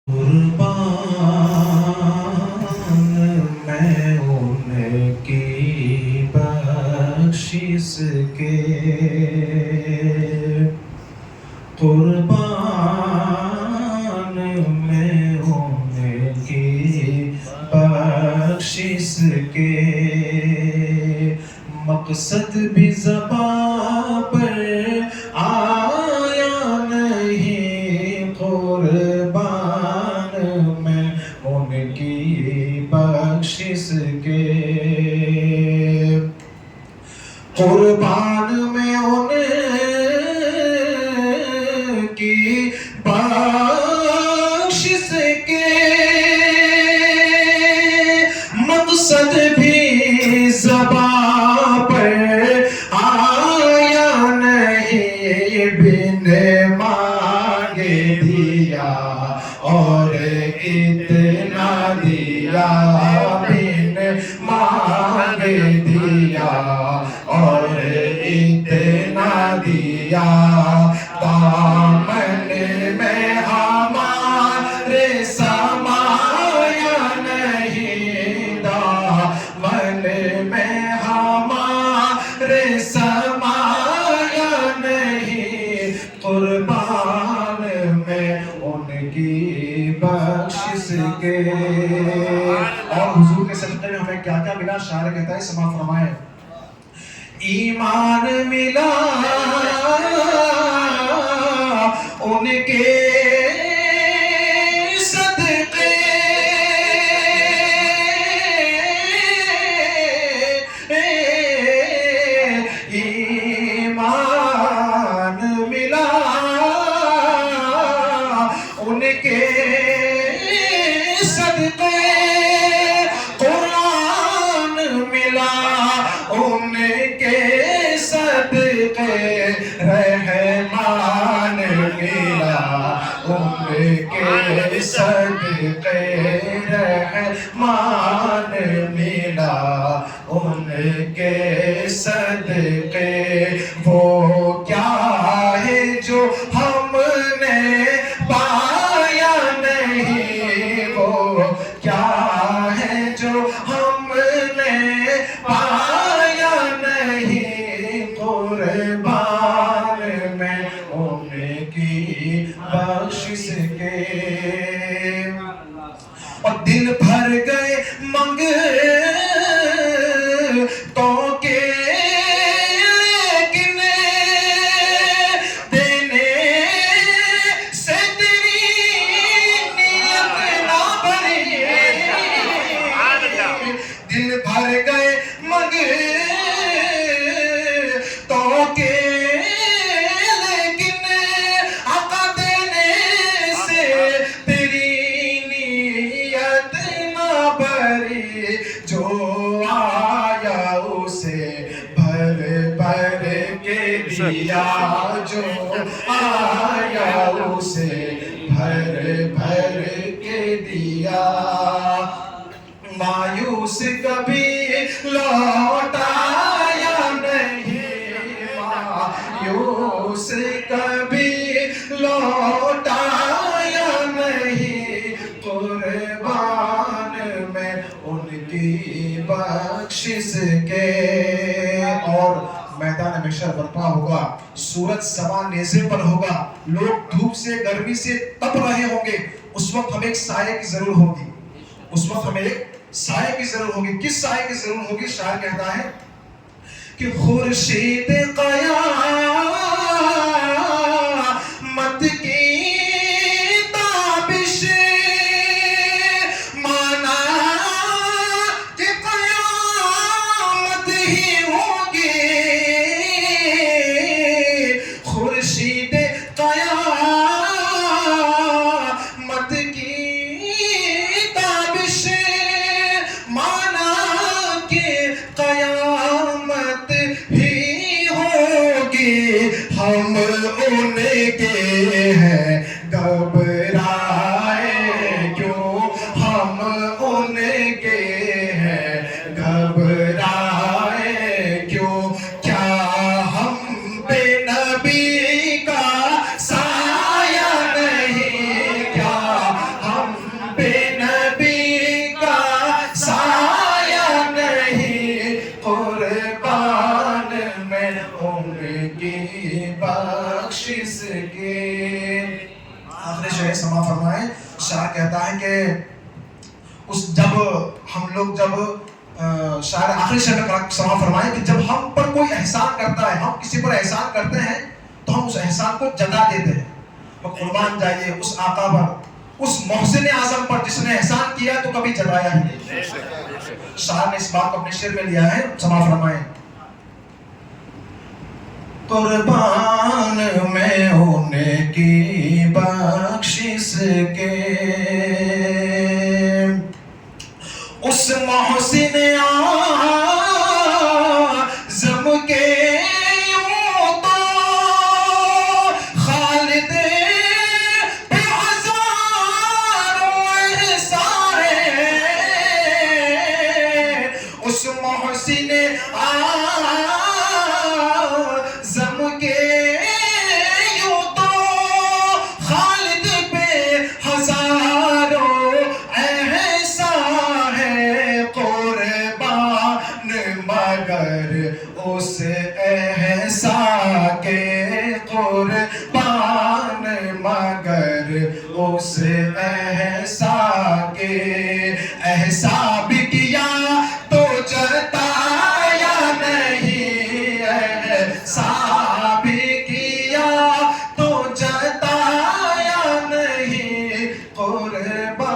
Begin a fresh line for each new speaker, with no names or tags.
قربان میں ان کی بخشش کے، قربان میں ان کی بخشش کے، مقصد بھی زباں پر آیا نہیں، قربان میں ان کی بخشش کے، قربان میں ان کی بخشش کے، مقصد بھی زباں پر آیا نہیں، بن مانگے دیا اور اتنا دیا، بن مانگے دیا اور اتنا دیا، دامن میں ہمارے سمایا نہیں، دامن میں ہمارے سمایا نہیں، قربان میں ان کی بخشش کے۔ اور حضور کے صدقے میں ہمیں کیا کیا ملا، شاعر کہتا ہے، سماع فرمائے، ایمان ملا ان کے صدقے، ایمان ملا ان کے صدقے، قرآن ملا ان کے صدقے، رحمان ملا ان کے صدقے، رحمان ملا ان کے صدقے، وہ کیا ہے جو ہم نے پایا نہیں، وہ کیا ہے جو ہم نے پایا نہیں، قربان میں ان کی بخشش کے، اور دل بھر گئے منگتوں کے، لیکن دینے سے تیری نیت نہ بھری، دل بھر گئے منگتوں کے، لیکن آقا دینے سے تیری نیت نہ بھری، جو آیا اسے بھر بھر کے دیا، جو آیا اسے بھر بھر کے دیا، مایوس کبھی لوٹایا نہیں، مایوس کبھی لوٹایا نہیں، قربان میں ان کی بخشش کے، اور میدان محشر برپا ہوگا، سورج سوا نیزے پر ہوگا، لوگ دھوپ سے گرمی سے تپ رہے ہوں گے، اس وقت ہمیں ایک سائے کی ضرور ہوگی، اس وقت ہمیں ایک سائے کی ضرور ہوگی، کس سائے کی ضرور ہوگی، شاعر کہتا ہے کہ خورشید قیامت کی تابش، مانا کہ قیامت ہی ہوگی، خورشید قیامت کی تابش، مانا کہ قیامت ہی ہوگی، ہم ان کے ہیں گھبرائے کیوں، ہم ان کے ہیں گھبرائے کیوں، کیا ہم پہ نبی کا سایہ نہیں، کیا ہم فرمائیں. شاعر کہتا ہے کہ جب ہم لوگ شاعر آخری شعر میں سماعت فرمائیں کہ جب ہم پر کوئی احسان کرتا ہے، ہم کسی پر احسان کرتے ہیں تو ہم اس احسان کو جتا دیتے ہیں. تو قربان جائیے اس آقا پر، اس محسن اعظم پر جس نے احسان کیا تو کبھی جتایا ہی نہیں. شاعر نے اس بات کو اپنے شعر میں لیا ہے. سماعت فرمائیں. قربان میں ان کی بخشش کے اس محسن اعظم کے یوں تو خالد پہ ہزاروں احسان ہے. اس محسن اعظم کے یوں تو خالد پہ ہزاروں احسان ہے. قربان مگر اس احسان کے، قربان مگر اس احسان کے. احسان بھی کیا تو جتایا نہیں، احسان بھی کیا تو جتایا نہیں. قربان